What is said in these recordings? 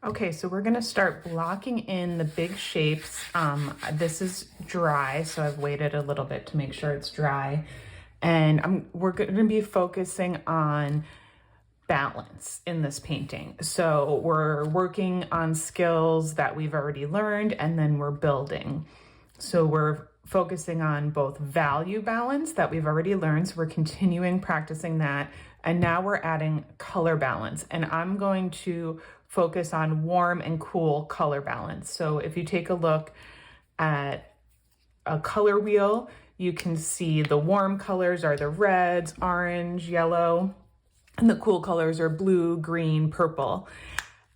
Okay, so we're gonna start blocking in the big shapes. This is dry, so I've waited a little bit to make sure it's dry. And we're gonna be focusing on balance in this painting. So we're working on skills that we've already learned, and then we're building. So we're focusing on both value balance that we've already learned. So we're continuing practicing that. And now we're adding color balance. And I'm going to focus on warm and cool color balance. So if you take a look at a color wheel, you can see the warm colors are the reds, orange, yellow, and the cool colors are blue, green, purple.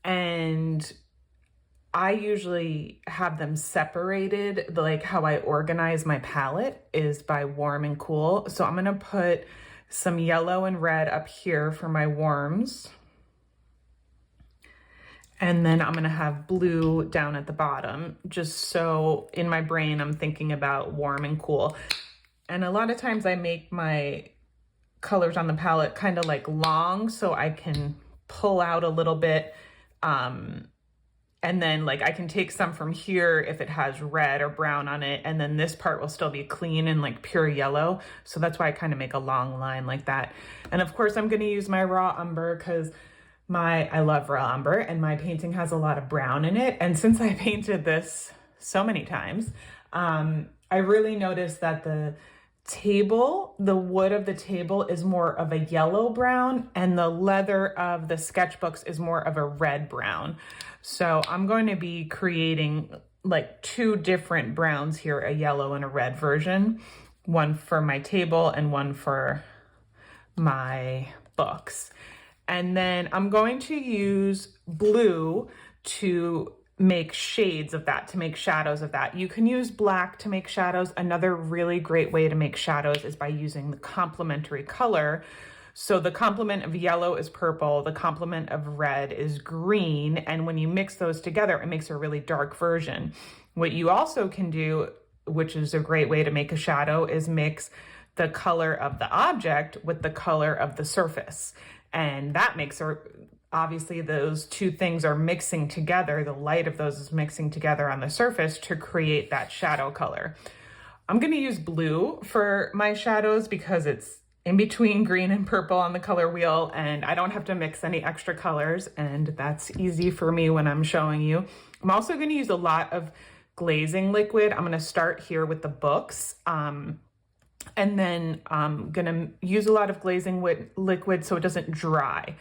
And I usually have them separated. Like how I organize my palette is by warm and cool. So I'm gonna put some yellow and red up here for my warms. And then I'm gonna have blue down at the bottom, just so in my brain I'm thinking about warm and cool. And a lot of times I make my colors on the palette kind of like long so I can pull out a little bit. And then like I can take some from here if it has red or brown on it, and then this part will still be clean and like pure yellow. So that's why I kind of make a long line like that. And of course I'm gonna use my raw umber because I love raw umber and my painting has a lot of brown in it. And since I painted this so many times, I really noticed that the wood of the table is more of a yellow brown and the leather of the sketchbooks is more of a red brown. So I'm going to be creating like two different browns here, a yellow and a red version, one for my table and one for my books. And then I'm going to use blue to make shades of that, to make shadows of that. You can use black to make shadows. Another really great way to make shadows is by using the complementary color. So the complement of yellow is purple, the complement of red is green, and when you mix those together, it makes a really dark version. What you also can do, which is a great way to make a shadow, is mix the color of the object with the color of the surface. And that makes obviously those two things are mixing together. The light of those is mixing together on the surface to create that shadow color. I'm going to use blue for my shadows because it's in between green and purple on the color wheel, and I don't have to mix any extra colors, and that's easy for me when I'm showing you. I'm also going to use a lot of glazing liquid. I'm going to start here with the books. And then I'm gonna use a lot of glazing liquid so it doesn't dry.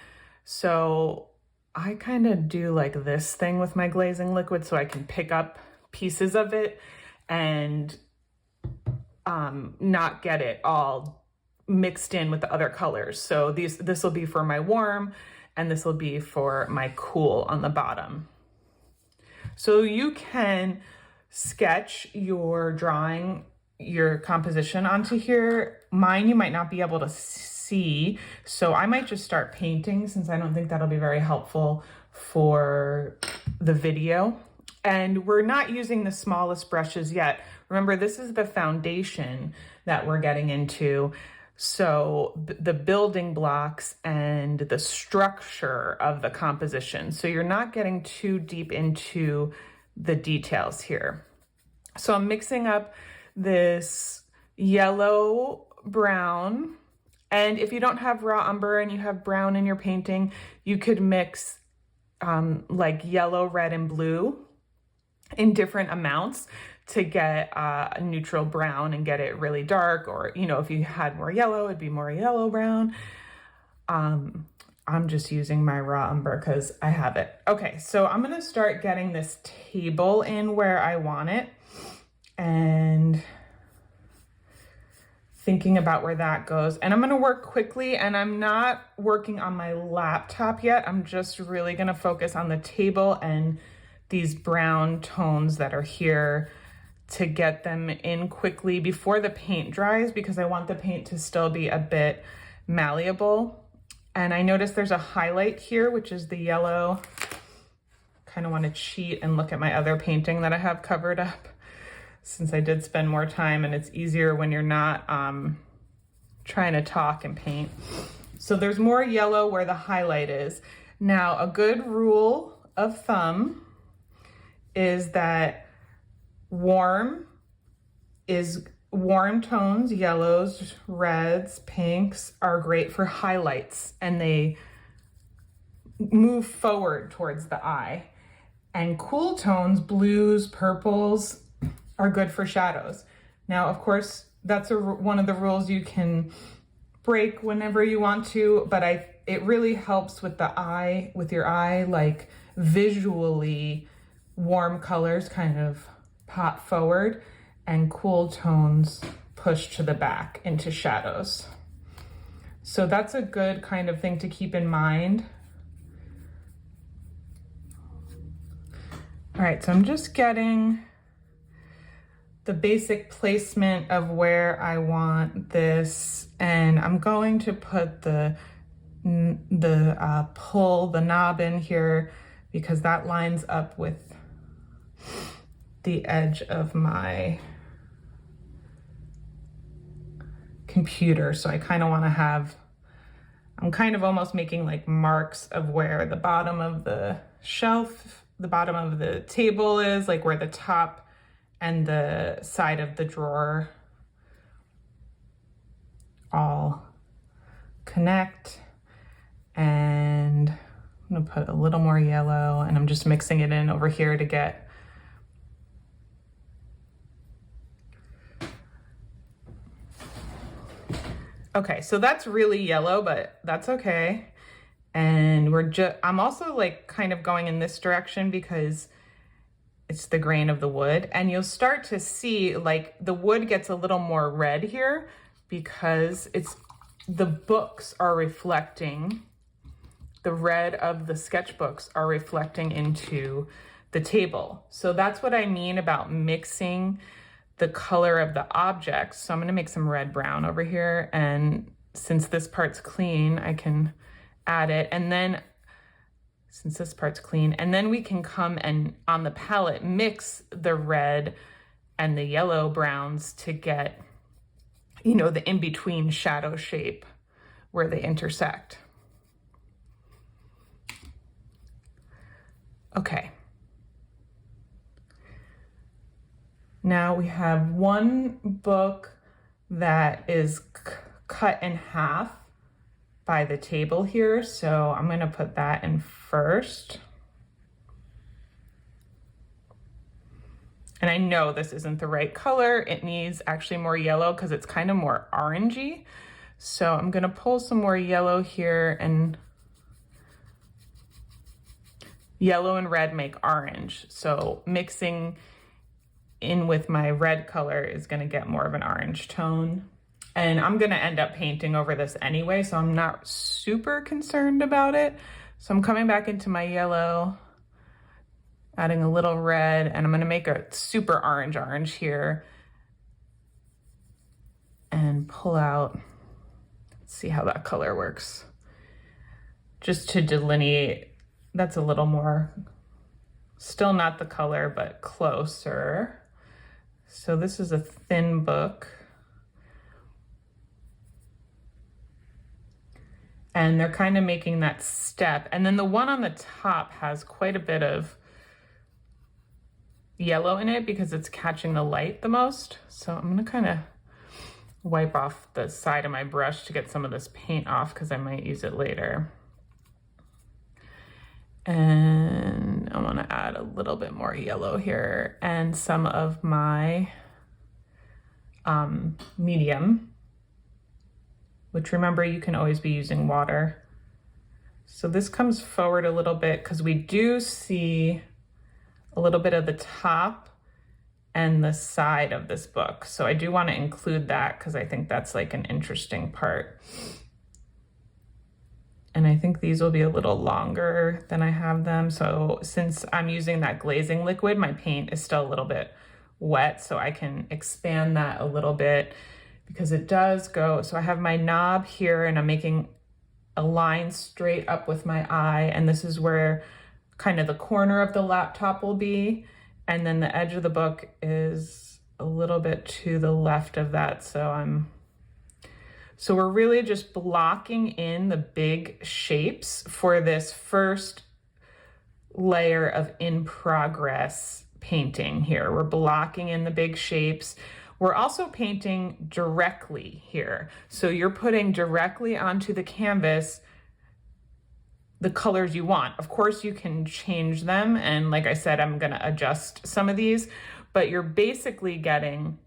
So I kind of do like this thing with my glazing liquid so I can pick up pieces of it and not get it all mixed in with the other colors. So this will be for my warm and this will be for my cool on the bottom. So you can sketch your drawing, your composition onto here. Mine you might not be able to see, so I might just start painting since I don't think that'll be very helpful for the video. And we're not using the smallest brushes yet. Remember, this is the foundation that we're getting into. So the building blocks and the structure of the composition. So you're not getting too deep into the details here. So I'm mixing up this yellow brown, and if you don't have raw umber and you have brown in your painting, you could mix like yellow, red, and blue in different amounts to get a neutral brown and get it really dark. Or, you know, if you had more yellow, it'd be more yellow brown. I'm just using my raw umber because I have it. Okay, so I'm gonna start getting this table in where I want it and thinking about where that goes. And I'm gonna work quickly, and I'm not working on my laptop yet. I'm just really gonna focus on the table and these brown tones that are here to get them in quickly before the paint dries, because I want the paint to still be a bit malleable. And I noticed there's a highlight here, which is the yellow. Kind of want to cheat and look at my other painting that I have covered up, since I did spend more time, and it's easier when you're not trying to talk and paint. So there's more yellow where the highlight is. Now, a good rule of thumb is that warm tones, yellows, reds, pinks are great for highlights, and they move forward towards the eye. And cool tones, blues, purples, are good for shadows. Now, of course, that's one of the rules you can break whenever you want to, but it really helps with the eye, with your eye, like visually warm colors kind of pop forward and cool tones push to the back into shadows. So that's a good kind of thing to keep in mind. All right, so I'm just getting the basic placement of where I want this, and I'm going to put the knob in here because that lines up with the edge of my computer. So I kind of want to have, I'm kind of almost making like marks of where the bottom of the shelf, the bottom of the table is, like where the top and the side of the drawer all connect. And I'm gonna put a little more yellow, and I'm just mixing it in over here to get okay, so that's really yellow, but that's okay. And I'm also like kind of going in this direction because it's the grain of the wood, and you'll start to see like the wood gets a little more red here because the books are reflecting, the red of the sketchbooks are reflecting into the table. So that's what I mean about mixing the color of the objects. So I'm gonna make some red brown over here, and since this part's clean, I can add it. And then since this part's clean, and then we can come and on the palette mix the red and the yellow browns to get, you know, the in-between shadow shape where they intersect. Okay. Now we have one book that is cut in half by the table here, so I'm gonna put that in first. And I know this isn't the right color. It needs actually more yellow because it's kind of more orangey. So I'm gonna pull some more yellow here, and yellow and red make orange. So mixing in with my red color is gonna get more of an orange tone. And I'm gonna end up painting over this anyway, so I'm not super concerned about it. So I'm coming back into my yellow, adding a little red, and I'm gonna make a super orange here and pull out, let's see how that color works. Just to delineate, that's a little more, still not the color, but closer. So this is a thin book. And they're kind of making that step. And then the one on the top has quite a bit of yellow in it because it's catching the light the most. So I'm gonna kind of wipe off the side of my brush to get some of this paint off because I might use it later. And I want to add a little bit more yellow here and some of my medium, which remember you can always be using water. So this comes forward a little bit because we do see a little bit of the top and the side of this book. So I do want to include that because I think that's like an interesting part. And I think these will be a little longer than I have them. So since I'm using that glazing liquid, my paint is still a little bit wet, so I can expand that a little bit because it does go. So I have my knob here and I'm making a line straight up with my eye. And this is where kind of the corner of the laptop will be. And then the edge of the book is a little bit to the left of that. So we're really just blocking in the big shapes for this first layer of in progress painting here. We're blocking in the big shapes. We're also painting directly here. So you're putting directly onto the canvas the colors you want. Of course, you can change them. And like I said, I'm gonna adjust some of these, but you're basically getting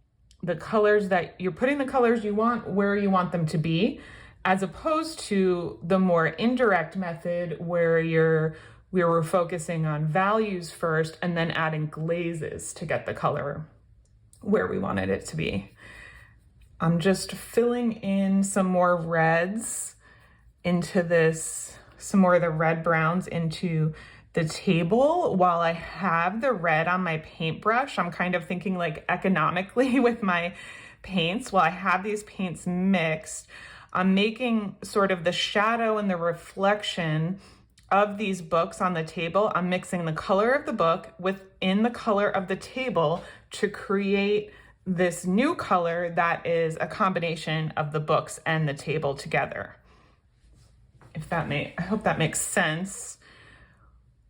the colors that you're putting the colors you want where you want them to be, as opposed to the more indirect method where we were focusing on values first and then adding glazes to get the color where we wanted it to be. I'm just filling in some more reds into this, some more of the red browns into the table while I have the red on my paintbrush. I'm kind of thinking like economically with my paints. While I have these paints mixed, I'm making sort of the shadow and the reflection of these books on the table. I'm mixing the color of the book within the color of the table to create this new color that is a combination of the books and the table together. I hope that makes sense.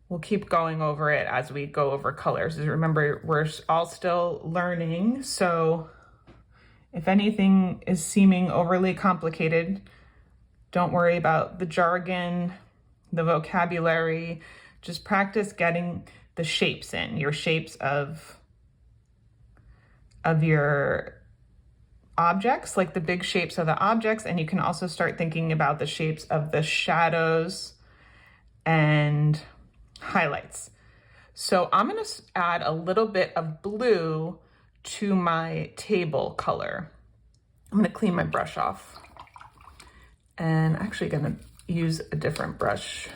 We'll keep going over it as we go over colors. Remember, we're all still learning, so if anything is seeming overly complicated, don't worry about the jargon, the vocabulary. Just practice getting the shapes in, your shapes of your objects, like the big shapes of the objects, and you can also start thinking about the shapes of the shadows and highlights. So I'm going to add a little bit of blue to my table color. I'm going to clean my brush off and actually going to use a different brush,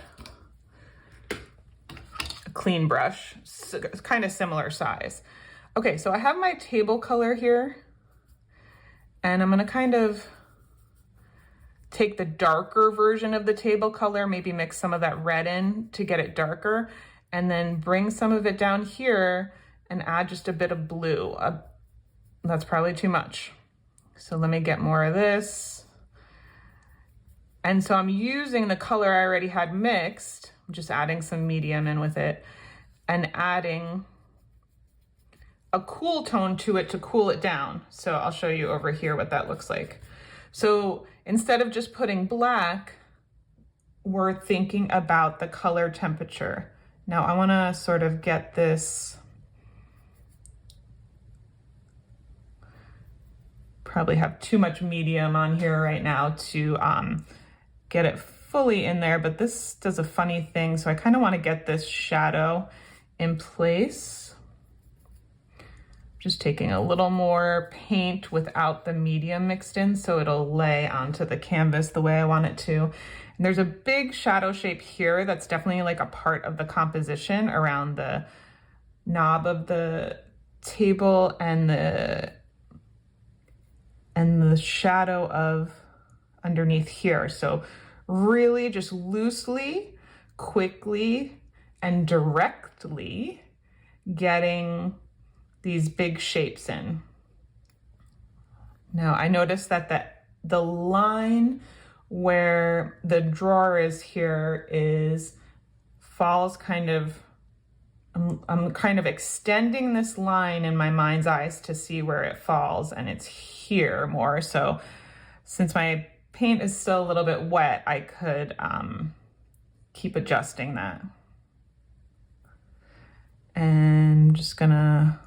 a clean brush, so it's kind of similar size. Okay, so I have my table color here, and I'm going to kind of take the darker version of the table color, maybe mix some of that red in to get it darker, and then bring some of it down here and add just a bit of blue. That's probably too much. So let me get more of this. And so I'm using the color I already had mixed, I'm just adding some medium in with it and adding a cool tone to it to cool it down. So I'll show you over here what that looks like. So instead of just putting black, we're thinking about the color temperature. Now I want to sort of get this, probably have too much medium on here right now to get it fully in there, but this does a funny thing. So I kind of want to get this shadow in place. Just taking a little more paint without the medium mixed in so it'll lay onto the canvas the way I want it to. And there's a big shadow shape here that's definitely like a part of the composition around the knob of the table and the shadow of underneath here. So really just loosely, quickly, and directly getting these big shapes in. Now I noticed that the line where the drawer is here falls kind of, I'm kind of extending this line in my mind's eyes to see where it falls, and it's here more. So since my paint is still a little bit wet, I could keep adjusting that. And I'm just gonna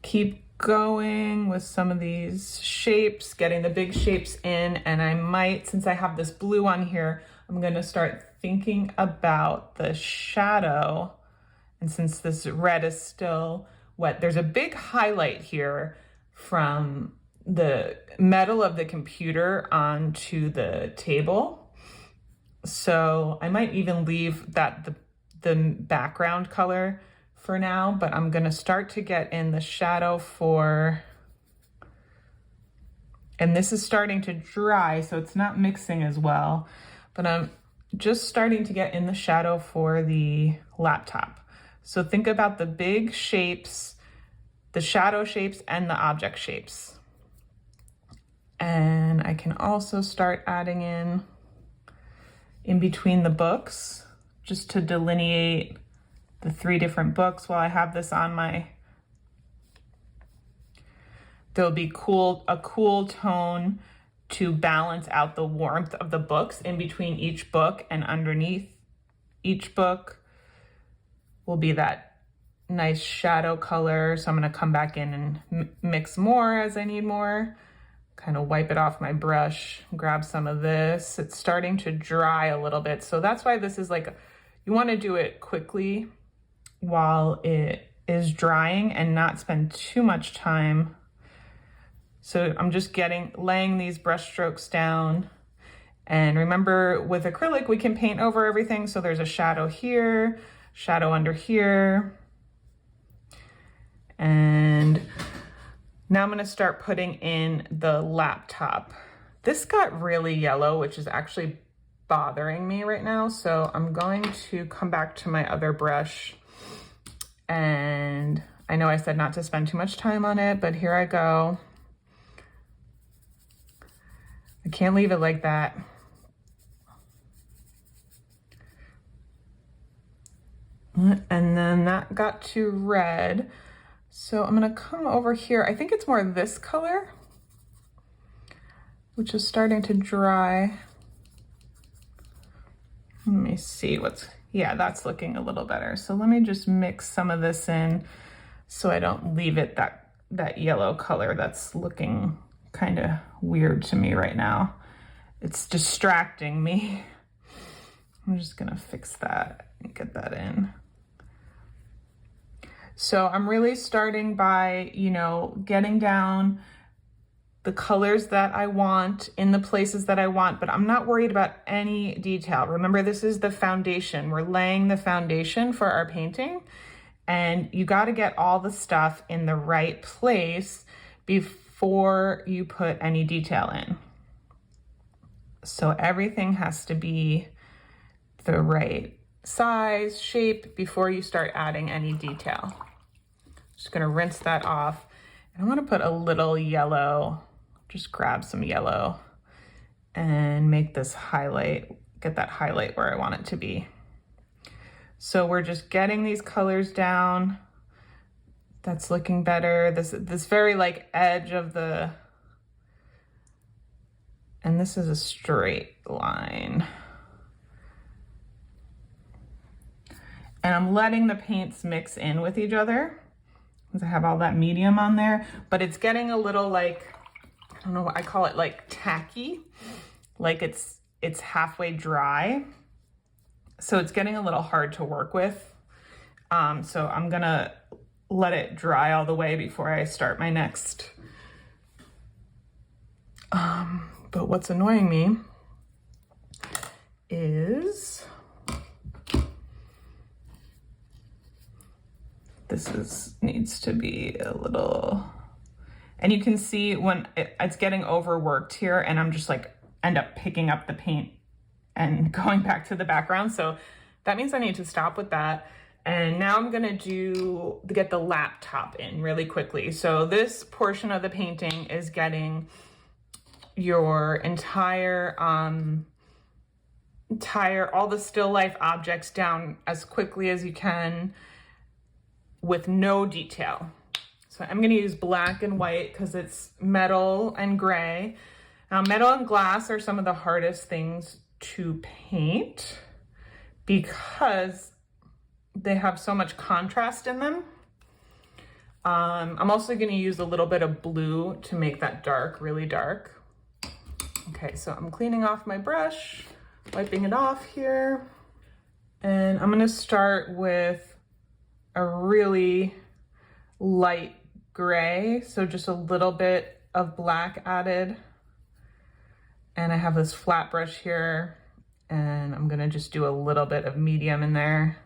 keep going with some of these shapes, getting the big shapes in, and I might, since I have this blue on here, I'm gonna start thinking about the shadow. And since this red is still wet, there's a big highlight here from the metal of the computer onto the table. So I might even leave that the background color for now, but I'm gonna start to get in the shadow and this is starting to dry, so it's not mixing as well, but I'm just starting to get in the shadow for the laptop. So think about the big shapes, the shadow shapes, and the object shapes. And I can also start adding in in between the books, just to delineate the 3 different books while I have this on my. There'll be a cool tone to balance out the warmth of the books in between each book, and underneath each book will be that nice shadow color. So I'm gonna come back in and mix more as I need more. Kind of wipe it off my brush, grab some of this. It's starting to dry a little bit. So that's why this is like, you wanna do it quickly while it is drying and not spend too much time. So I'm just laying these brush strokes down. And remember, with acrylic, we can paint over everything. So there's a shadow here, shadow under here. And now I'm gonna start putting in the laptop. This got really yellow, which is actually bothering me right now. So I'm going to come back to my other brush. And I know I said not to spend too much time on it, but here I go. I can't leave it like that. And then that got to red. So I'm gonna come over here. I think it's more this color, which is starting to dry. Let me see yeah, that's looking a little better. So let me just mix some of this in so I don't leave it that yellow color that's looking kind of weird to me right now. It's distracting me. I'm just gonna fix that and get that in. So I'm really starting by, getting down the colors that I want in the places that I want, but I'm not worried about any detail. Remember, this is the foundation. We're laying the foundation for our painting, and you got to get all the stuff in the right place before you put any detail in. So everything has to be the right size, shape before you start adding any detail. Just gonna rinse that off. And I wanna put a little yellow, just grab some yellow and make this highlight, get that highlight where I want it to be. So we're just getting these colors down. That's looking better. This very like edge of the, and this is a straight line. And I'm letting the paints mix in with each other because I have all that medium on there, but it's getting a little like, I don't know what I call it, like tacky, like it's halfway dry. So it's getting a little hard to work with. So I'm gonna let it dry all the way before I start my next. But what's annoying me is needs to be a little, and you can see when it's getting overworked here, and I'm just like end up picking up the paint and going back to the background. So that means I need to stop with that. And now I'm gonna get the laptop in really quickly. So this portion of the painting is getting your entire all the still life objects down as quickly as you can with no detail. So I'm gonna use black and white because it's metal and gray. Now, metal and glass are some of the hardest things to paint because they have so much contrast in them. I'm also gonna use a little bit of blue to make that dark, really dark. Okay, so I'm cleaning off my brush, wiping it off here. And I'm gonna start with a really light gray, so just a little bit of black added. And I have this flat brush here, and I'm gonna just do a little bit of medium in there.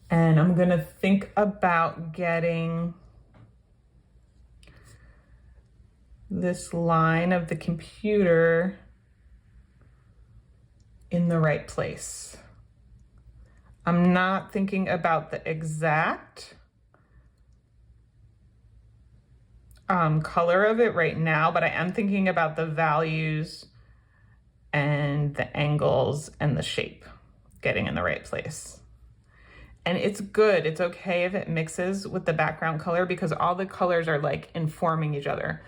And I'm gonna think about getting this line of the computer in the right place. I'm not thinking about the exact color of it right now, but I am thinking about the values and the angles and the shape getting in the right place. And it's good, it's okay if it mixes with the background color because all the colors are like informing each other.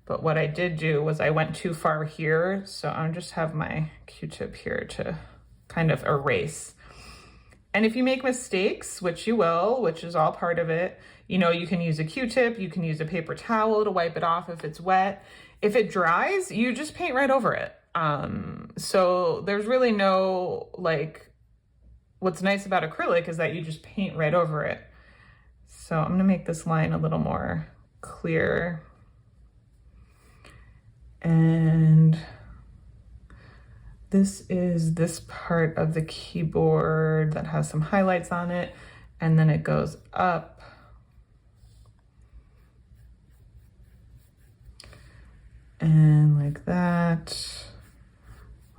But what I did do was I went too far here, so I'll just have my Q-tip here to kind of erase. And if you make mistakes, which you will, which is all part of it, you know, you can use a Q-tip, you can use a paper towel to wipe it off if it's wet. If it dries, you just paint right over it. So there's really no, like, what's nice about acrylic is that you just paint right over it. So I'm gonna make this line a little more clear. And this is this part of the keyboard that has some highlights on it, and then it goes up. And like that,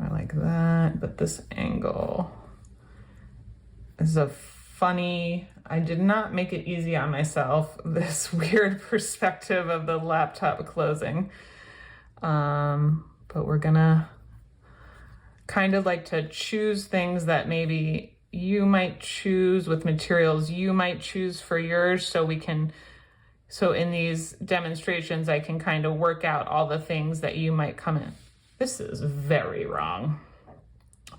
or like that, but this angle is a funny, I did not make it easy on myself, this weird perspective of the laptop closing. But we're gonna kind of like to choose things that maybe you might choose with materials you might choose for yours, so in these demonstrations I can kind of work out all the things that you might come in. This is very wrong.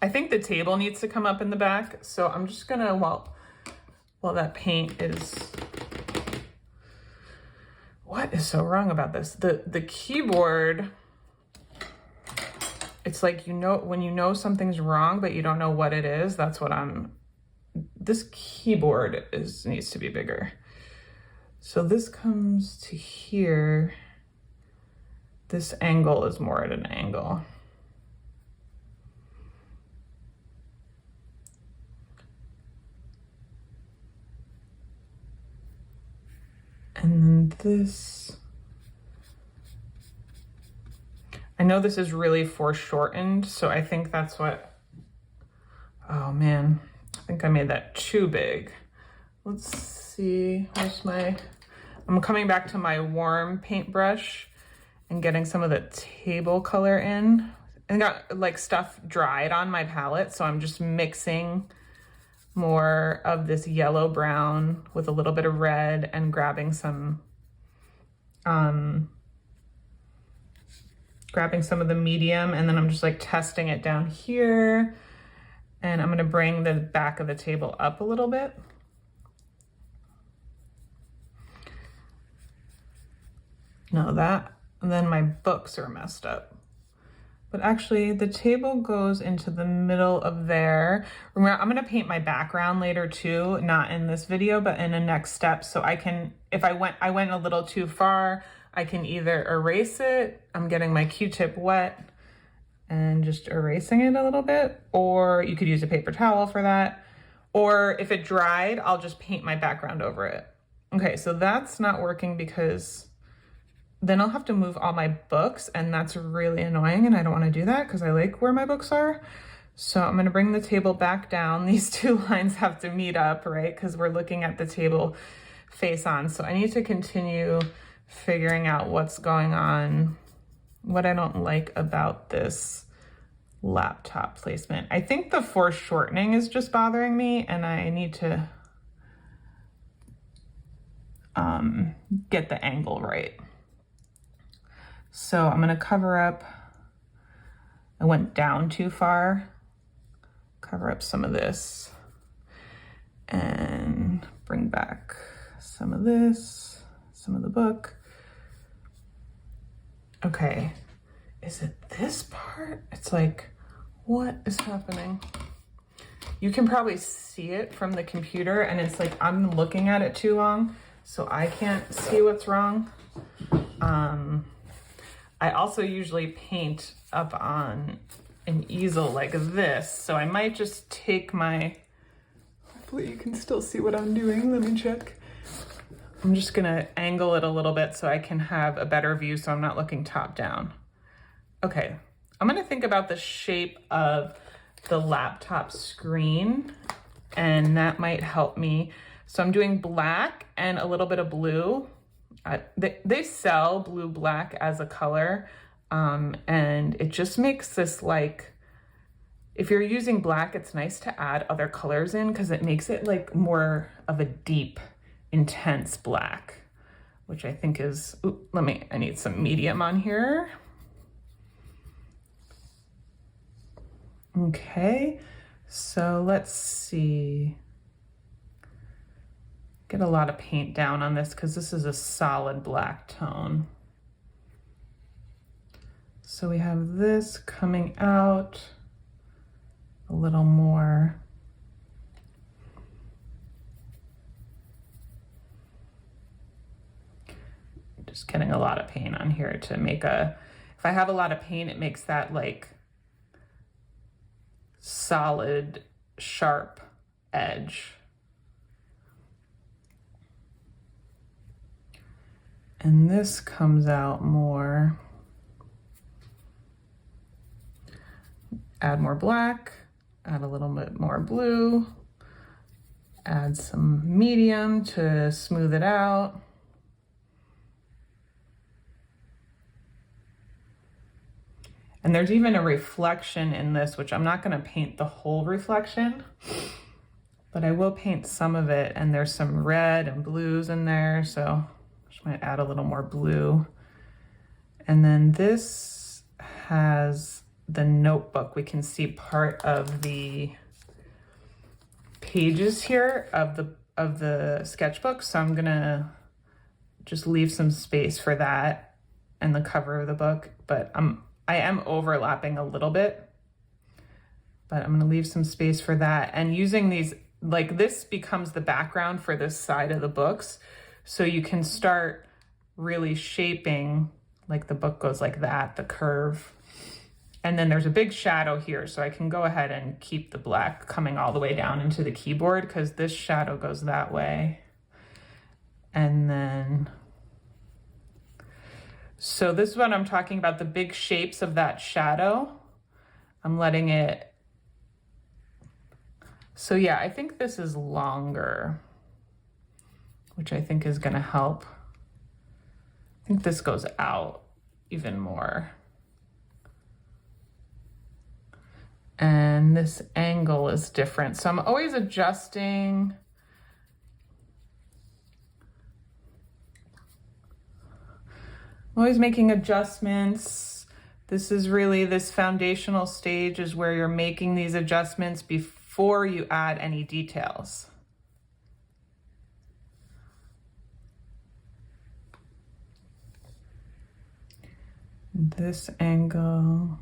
I think the table needs to come up in the back, so I'm just gonna, while that paint is, what is so wrong about this? The keyboard, it's like, you know, when you know something's wrong, but you don't know what it is, that's what this keyboard needs to be bigger. So this comes to here. This angle is more at an angle. And then this, I know this is really foreshortened, so I think that's what, oh man, I think I made that too big. Let's see, I'm coming back to my warm paintbrush and getting some of the table color in. I got like stuff dried on my palette, so I'm just mixing more of this yellow brown with a little bit of red and grabbing some of the medium, and then I'm just like testing it down here, and I'm gonna bring the back of the table up a little bit. No, that, and then my books are messed up. But actually the table goes into the middle of there. Remember, I'm gonna paint my background later too, not in this video, but in a next step. So I can, if I went a little too far, I can either erase it, I'm getting my Q-tip wet and just erasing it a little bit, or you could use a paper towel for that. Or if it dried, I'll just paint my background over it. Okay, so that's not working because then I'll have to move all my books, and that's really annoying, and I don't want to do that because I like where my books are. So I'm going to bring the table back down. These two lines have to meet up, right? Because we're looking at the table face on. So I need to continue figuring out what's going on, what I don't like about this laptop placement. I think the foreshortening is just bothering me, and I need to get the angle right. So I'm going to cover up, I went down too far, cover up some of this and bring back some of this, some of the book. Okay, is it this part? It's like, what is happening? You can probably see it from the computer, and it's like I'm looking at it too long, so I can't see what's wrong. I also usually paint up on an easel like this, so I might just take my, hopefully you can still see what I'm doing, let me check. I'm just gonna angle it a little bit so I can have a better view so I'm not looking top down. Okay, I'm gonna think about the shape of the laptop screen, and that might help me. So I'm doing black and a little bit of blue. They sell blue black as a color. And it just makes this like, if you're using black, it's nice to add other colors in because it makes it like more of a deep, intense black, which I think is, ooh, I need some medium on here. Okay, so let's see. Get a lot of paint down on this because this is a solid black tone. So we have this coming out a little more. Just getting a lot of paint on here to make a, if I have a lot of paint, it makes that like solid, sharp edge. And this comes out more. Add more black, add a little bit more blue, add some medium to smooth it out. And there's even a reflection in this, which I'm not going to paint the whole reflection, but I will paint some of it. And there's some red and blues in there, so just might add a little more blue. And then this has the notebook. We can see part of the pages here of the sketchbook. So I'm gonna just leave some space for that and the cover of the book, but I am overlapping a little bit, but I'm gonna leave some space for that. And using these, like this becomes the background for this side of the books. So you can start really shaping, like the book goes like that, the curve. And then there's a big shadow here, so I can go ahead and keep the black coming all the way down into the keyboard because this shadow goes that way. And then, so this is what I'm talking about, the big shapes of that shadow. I'm letting it, so yeah, I think this is longer, which I think is gonna help. I think this goes out even more. And this angle is different. So I'm always adjusting. I'm always making adjustments. This is really, this foundational stage is where you're making these adjustments before you add any details. This angle.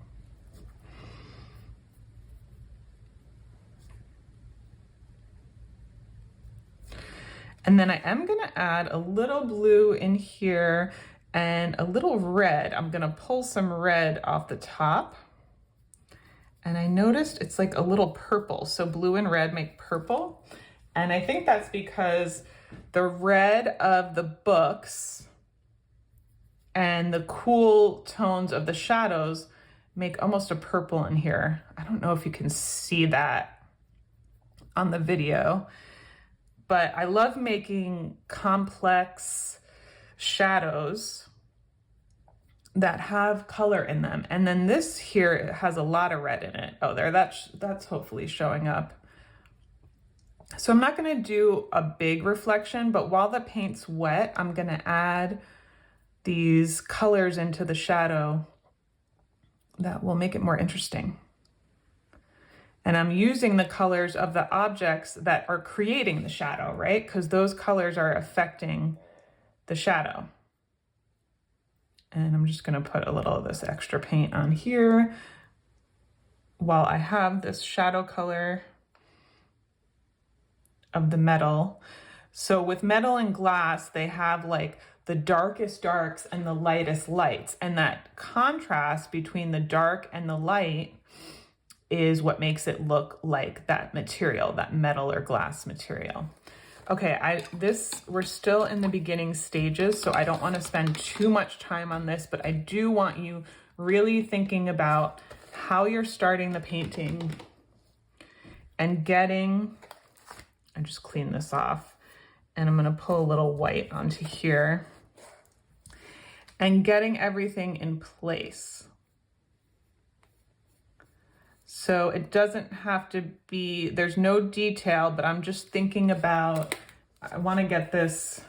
And then I am gonna add a little blue in here and a little red. I'm gonna pull some red off the top. And I noticed it's like a little purple. So blue and red make purple. And I think that's because the red of the books and the cool tones of the shadows make almost a purple in here. I don't know if you can see that on the video, but I love making complex shadows that have color in them. And then this here has a lot of red in it. Oh, there, that's hopefully showing up. So I'm not gonna do a big reflection, but while the paint's wet, I'm gonna add these colors into the shadow that will make it more interesting. And I'm using the colors of the objects that are creating the shadow, right? Because those colors are affecting the shadow. And I'm just gonna put a little of this extra paint on here while I have this shadow color of the metal. So with metal and glass, they have like the darkest darks and the lightest lights. And that contrast between the dark and the light is what makes it look like that material, that metal or glass material. Okay, we're still in the beginning stages, so I don't want to spend too much time on this, but I do want you really thinking about how you're starting the painting and getting, I just clean this off, and I'm gonna pull a little white onto here. and getting everything in place. So it doesn't have to be, there's no detail, but I'm just thinking about, I want to get this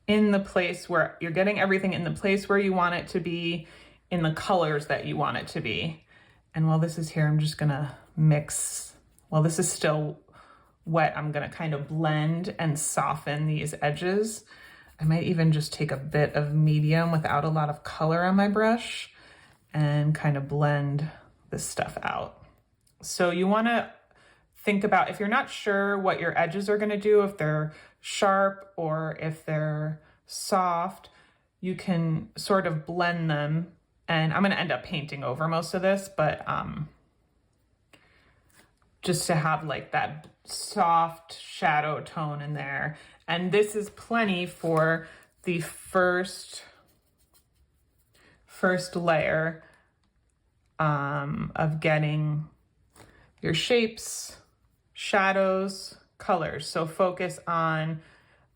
in the place where you're getting everything in the place where you want it to be, in the colors that you want it to be. And while this is here, I'm just gonna mix, while this is still wet, I'm gonna kind of blend and soften these edges. I might even just take a bit of medium without a lot of color on my brush and kind of blend this stuff out. So you wanna think about, if you're not sure what your edges are gonna do, if they're sharp or if they're soft, you can sort of blend them. And I'm gonna end up painting over most of this, but just to have like that soft shadow tone in there. And this is plenty for the first layer of getting your shapes, shadows, colors. So focus on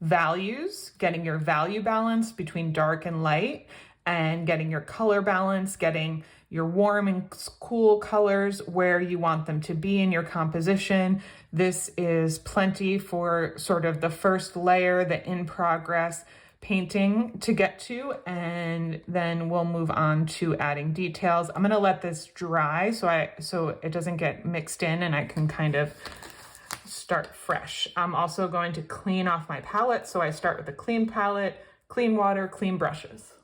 values, getting your value balance between dark and light, and getting your color balance, getting your warm and cool colors where you want them to be in your composition. This is plenty for sort of the first layer, the in progress painting to get to, and then we'll move on to adding details. I'm gonna let this dry so it doesn't get mixed in and I can kind of start fresh. I'm also going to clean off my palette, so I start with a clean palette, clean water, clean brushes.